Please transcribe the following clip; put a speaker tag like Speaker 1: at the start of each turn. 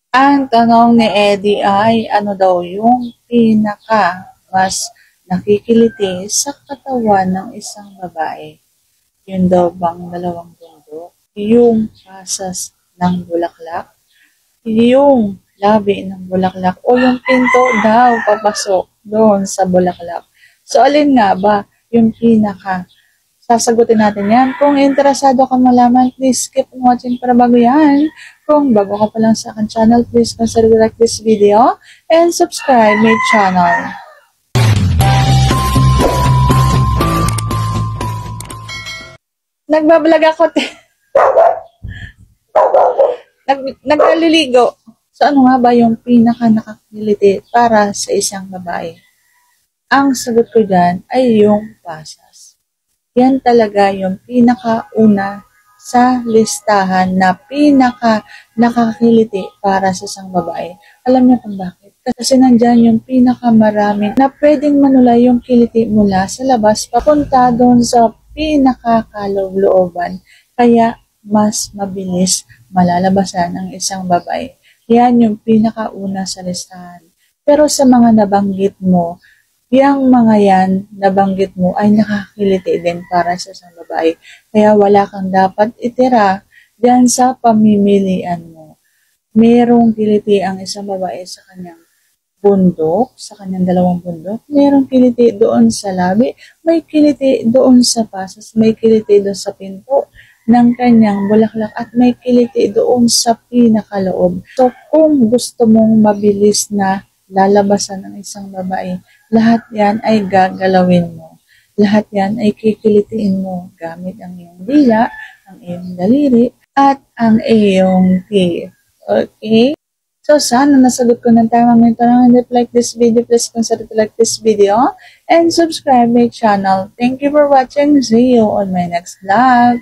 Speaker 1: Ang tanong ni Eddie ay ano daw yung pinaka mas nakikiliti sa katawan ng isang babae? Yun daw bang dalawang bundok? Yung pasas ng bulaklak? Yung labi ng bulaklak? O yung pinto daw papasok doon sa bulaklak? So, alin nga ba yung pinaka sasagutin natin yan. Kung interesado ka malaman, please keep on watching para bago yan. Kung bago ka pa lang sa akin channel, please consider to like this video and subscribe my channel. Nagbablog ako, nagkaliligo. So ano nga ba yung pinaka nakakiliti para sa isang babae? Ang sagot ko dyan ay yung pasas. Yan talaga yung pinakauna sa listahan na pinaka nakakiliti para sa isang babae. Alam niyo kung bakit? Kasi nandyan yung pinakamarami na pwedeng manulay yung kiliti mula sa labas papunta doon sa pinakakalooban. Kaya mas mabilis malalabasan ang isang babae. Yan yung pinakauna sa listahan. Pero sa mga nabanggit mo, yung mga yan, nabanggit mo, ay nakakiliti din para sa isang babae. Kaya wala kang dapat itira dyan sa pamimilian mo. Merong kiliti ang isang babae sa kanyang bundok, sa kanyang dalawang bundok. Merong kiliti doon sa labi, may kiliti doon sa pasas, may kiliti doon sa pinto ng kanyang bulaklak at may kiliti doon sa pinakaloob. So, kung gusto mong mabilis na lalabasan ng isang babae, lahat yan ay gagalawin mo. Lahat yan ay kikilitiin mo gamit ang iyong dila, ang iyong daliri, at ang iyong teeth. Okay? So, sana nasagot ko ng tamang ito. If you like this video, please consider to like this video and subscribe my channel. Thank you for watching. See you on my next vlog.